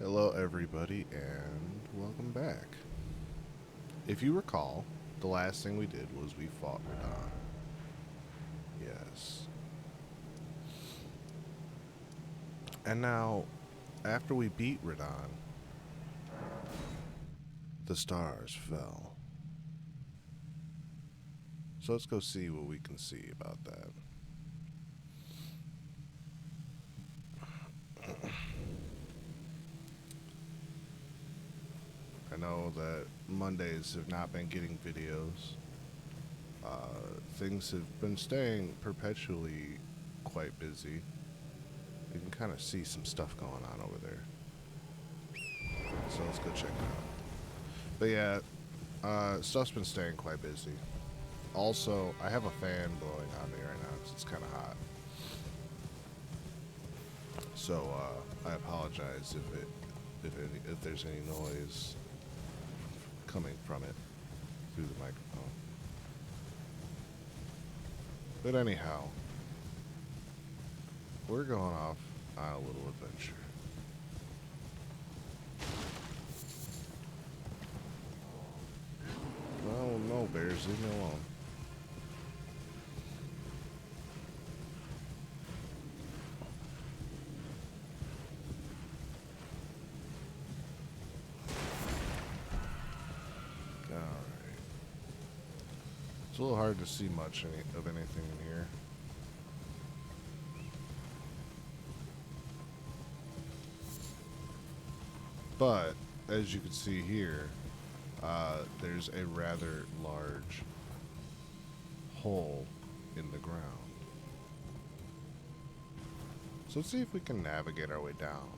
Hello everybody and welcome back. If you recall, the last thing we did was we fought Radon. Yes. And now, after we beat Radon, the stars fell. So let's go see what we can see about that. I know that Mondays have not been getting videos. Things have been staying perpetually quite busy. You can kind of see some stuff going on over there. So let's go check it out. But yeah, stuff's been staying quite busy. Also, I have a fan blowing on me right now because it's kind of hot. So I apologize if there's any noise coming from it through the microphone. But anyhow, we're going off on a little adventure. No, bears, leave me alone. Alright. It's a little hard to see much of anything in here. But, as you can see here, there's a rather large hole in the ground. So let's see if we can navigate our way down.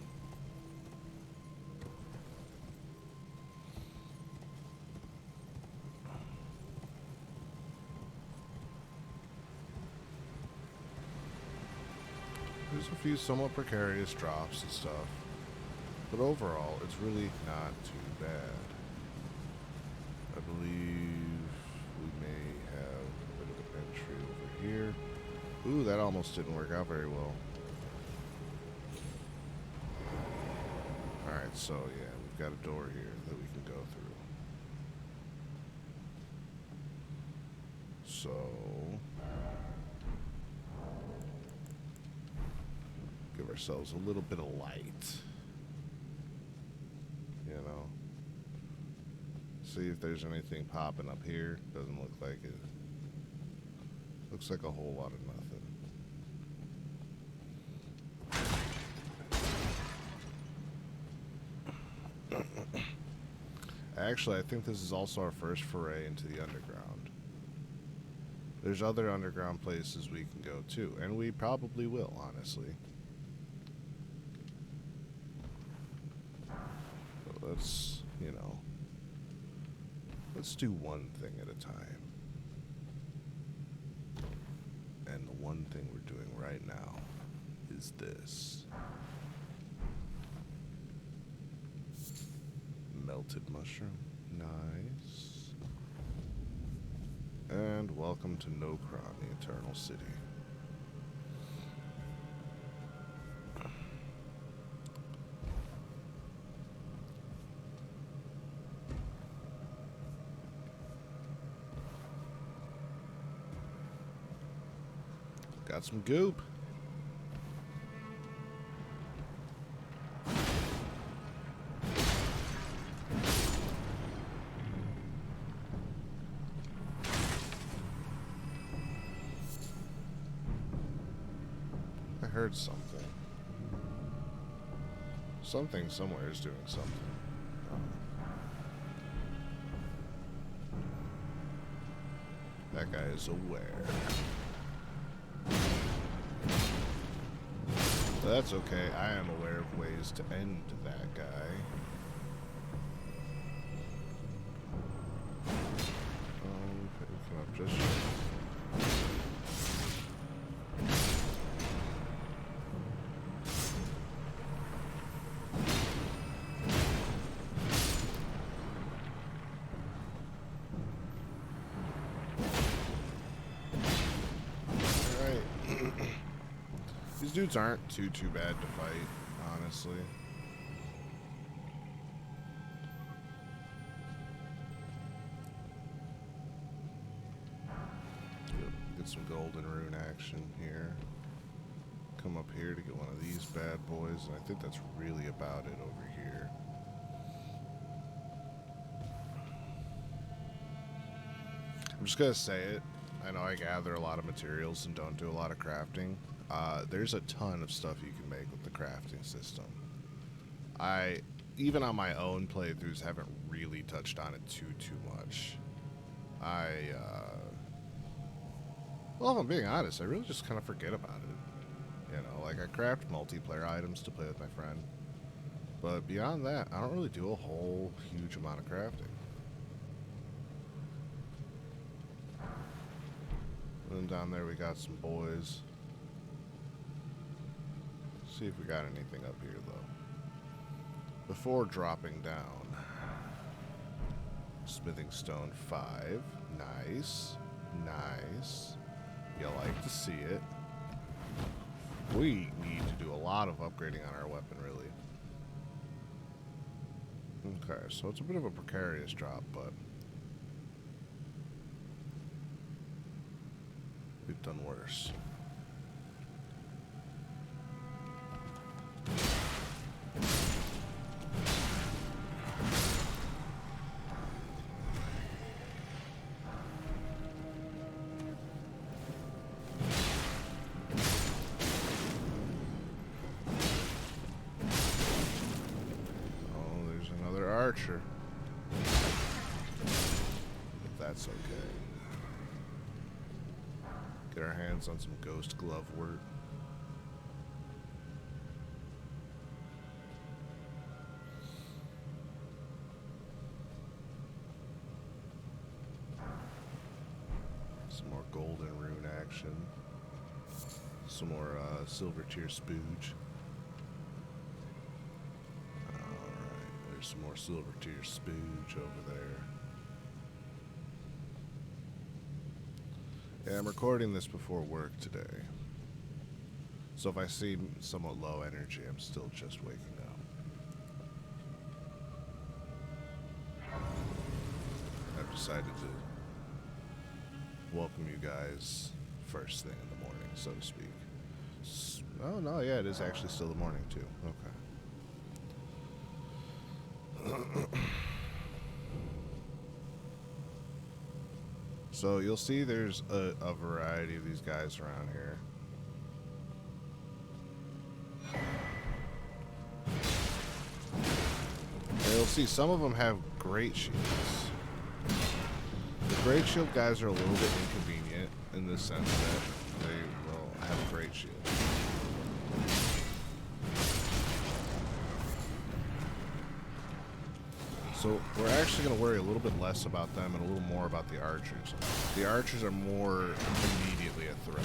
There's a few somewhat precarious drops and stuff, but overall, it's really not too bad. I believe we may have a bit of an entry over here. Ooh, that almost didn't work out very well. Alright, so yeah, we've got a door here that we can go through. So give ourselves a little bit of light. You know? See if there's anything popping up here. Doesn't look like it. Looks like a whole lot of nothing. Actually, I think this is also our first foray into the underground. There's other underground places we can go too, and we probably will, honestly. But let's, you know, let's do one thing at a time. And the one thing we're doing right now is this. Melted mushroom. Nice. And welcome to Nokron, the Eternal City. Got some goop. I heard something. Something somewhere is doing something. That guy is aware. But that's okay. I am aware of ways to end that guy. Come up just These dudes aren't too bad to fight, honestly. Get some golden rune action here. Come up here to get one of these bad boys, and I think that's really about it over here. I'm just gonna say it. I know I gather a lot of materials and don't do a lot of crafting. There's a ton of stuff you can make with the crafting system. I, even on my own playthroughs, haven't really touched on it too much. Well, if I'm being honest, I really just kind of forget about it. You know, like I craft multiplayer items to play with my friend. But beyond that, I don't really do a whole huge amount of crafting. And then down there we got some boys. See if we got anything up here though. Before dropping down. Smithing stone 5. Nice. Nice. You like to see it. We need to do a lot of upgrading on our weapon, really. Okay, so it's a bit of a precarious drop, but we've done worse. Archer. But that's okay. Get our hands on some ghost glove work. Some more golden rune action. Some more silver tier spooge. Some more silver tier spooge over there. Yeah, I'm recording this before work today. So if I seem somewhat low energy, I'm still just waking up. I've decided to welcome you guys first thing in the morning, so to speak. Oh, no, yeah, it is actually still the morning, too. Okay. So you'll see there's a variety of these guys around here. And you'll see some of them have great shields. The great shield guys are a little bit inconvenient in the sense that they will have great shields. So we're actually going to worry a little bit less about them and a little more about the archers. The archers are more immediately a threat.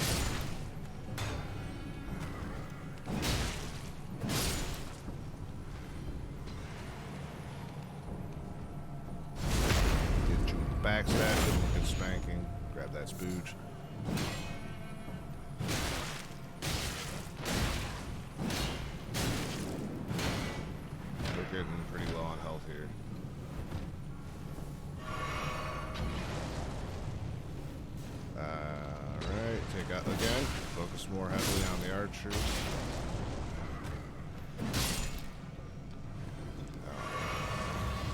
Get you with the backstab, good looking spanking. Grab that spooge. We're getting pretty low on health here. Take out again. Focus more heavily on the archers.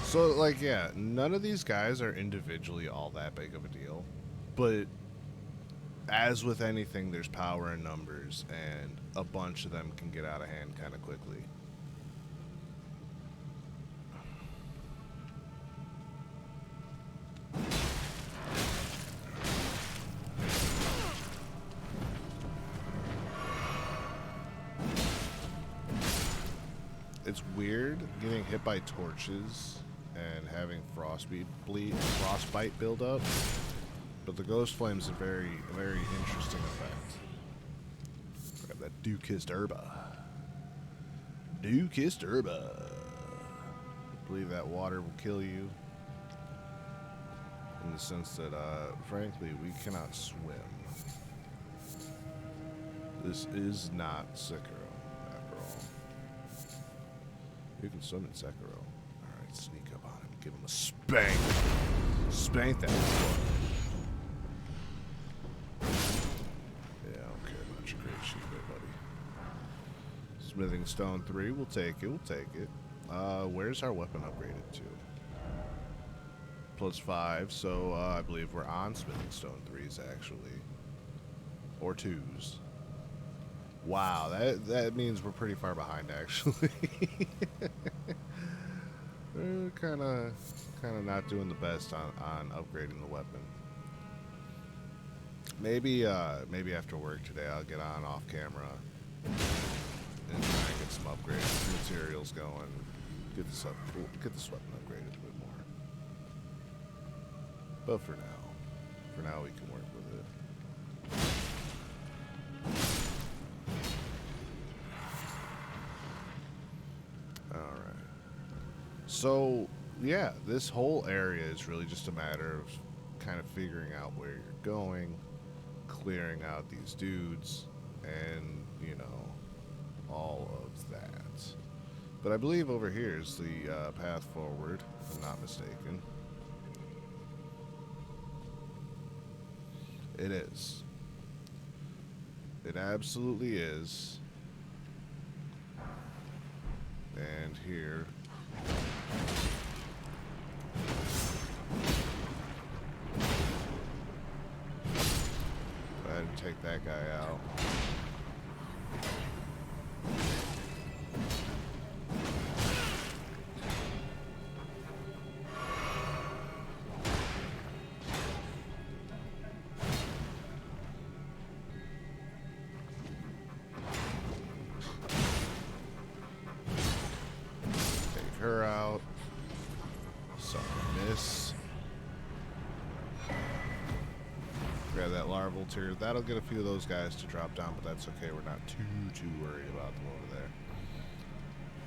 So, like, yeah, none of these guys are individually all that big of a deal. But as with anything, there's power in numbers, and a bunch of them can get out of hand kind of quickly. It's weird getting hit by torches and having frostbite build up, but the ghost flame is a very interesting effect. Grab that dew-kissed herba. Dew-kissed herba. I believe that water will kill you, in the sense that, frankly, we cannot swim. This is not Sekiro. You can swim in Sekiro. Alright, sneak up on him. Give him a spank. Spank that boy. Smithing Stone 3, we'll take it, we'll take it. Where's our weapon upgraded to? +5, so I believe we're on Smithing Stone 3s, actually. Or 2s. Wow, that means we're pretty far behind, actually. We're kind of not doing the best on upgrading the weapon. Maybe after work today, I'll get on off camera and try and get some upgrades, materials going, get this weapon upgraded a bit more. But for now we can work with it. All right. So yeah, this whole area is really just a matter of kind of figuring out where you're going, clearing out these dudes, and all of that. But I believe over here is the path forward, if I'm not mistaken. It is. It absolutely is. And here. Go ahead and take that guy out. Her out. Sorry, miss. Grab that larval tier. That'll get a few of those guys to drop down, but that's okay. We're not too worried about them over there.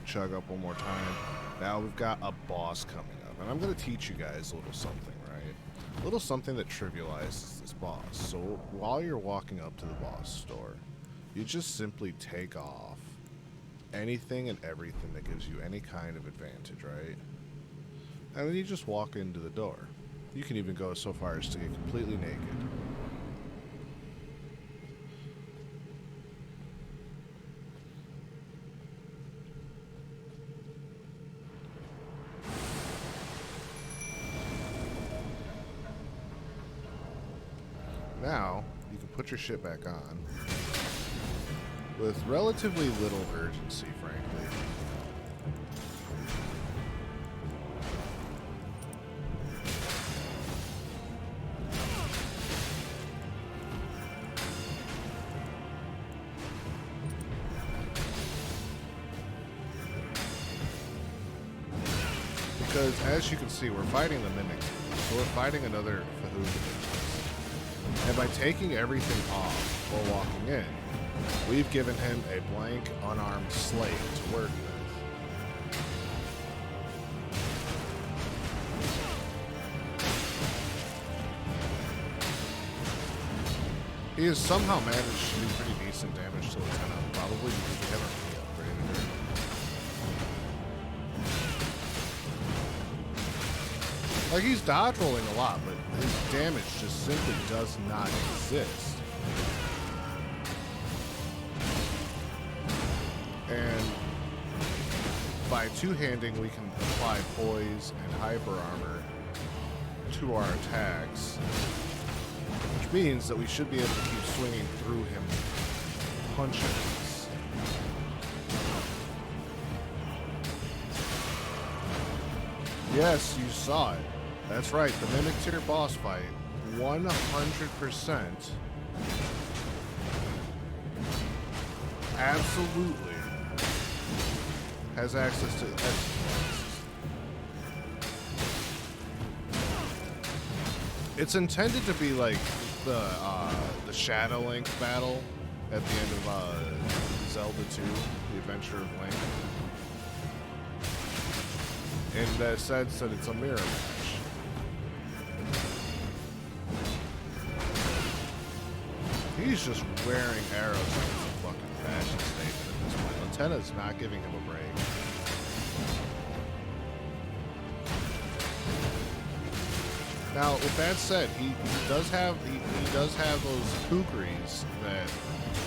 Chug up one more time. Now we've got a boss coming up, and I'm going to teach you guys a little something, right? A little something that trivializes this boss. So while you're walking up to the boss store, you just simply take off anything and everything that gives you any kind of advantage, right? And then you just walk into the door. You can even go so far as to get completely naked. Now, you can put your shit back on with relatively little urgency, frankly. Because, as you can see, we're fighting the Mimic. So we're fighting another Fhqwghads. And by taking everything off while walking in, we've given him a blank, unarmed slate to work with. He has somehow managed to do pretty decent damage to Lieutenant, probably because we haven't really upgraded her. Like, he's dodge rolling a lot, but his damage just simply does not exist. And by two-handing, we can apply poise and hyper armor to our attacks, which means that we should be able to keep swinging through him punches. Yes, you saw it. That's right, the Mimic Tier boss fight, 100% absolutely has access to it's intended to be like the Shadow Link battle at the end of Zelda 2, The Adventure of Link. In the sense that it's a mirror match. He's just wearing arrows like it's a fucking fashion statement at this point. Antenna's not giving him a break. Now, with that said, he does have those kukris that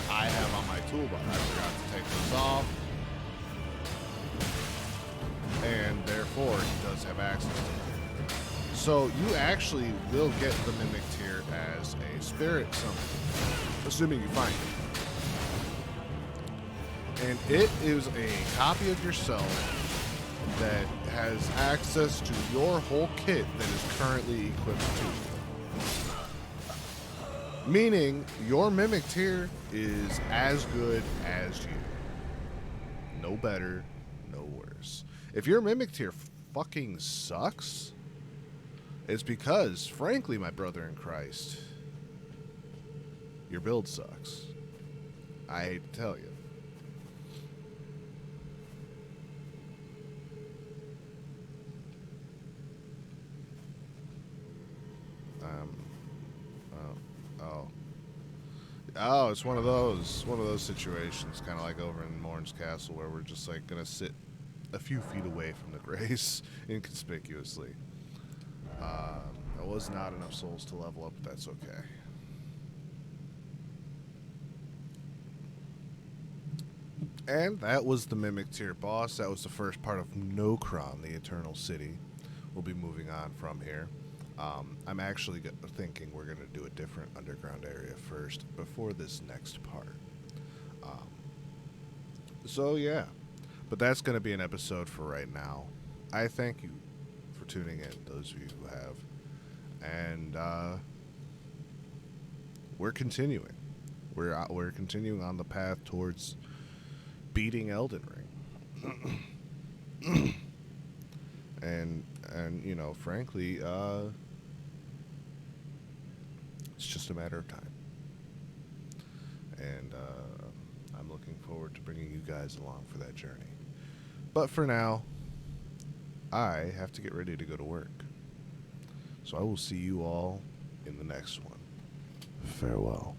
I have on my toolbar. I forgot to take those off. humans have access to. So you actually will get the Mimic Tear as a spirit summon, assuming you find it. And it is a copy of yourself that has access to your whole kit that is currently equipped to you. Meaning, your Mimic Tear is as good as you. No better, no worse. If your Mimic Tear fucking sucks, it's because, frankly, my brother in Christ, your build sucks. I hate to tell you. Oh, it's one of those situations, kind of like over in Morn's Castle, where we're just like gonna sit a few feet away from the grace inconspicuously. That was not enough souls to level up, but that's okay. And that was the Mimic Tier boss. That was the first part of Nokron, the Eternal City. We'll be moving on from here. I'm actually thinking we're going to do a different underground area first before this next part. So yeah, but that's going to be an episode for right now. I thank you for tuning in, those of you who have. And we're continuing. We're continuing on the path towards beating Elden Ring. and you know, frankly, it's just a matter of time. And I'm looking forward to bringing you guys along for that journey. But for now, I have to get ready to go to work. So I will see you all in the next one. Farewell.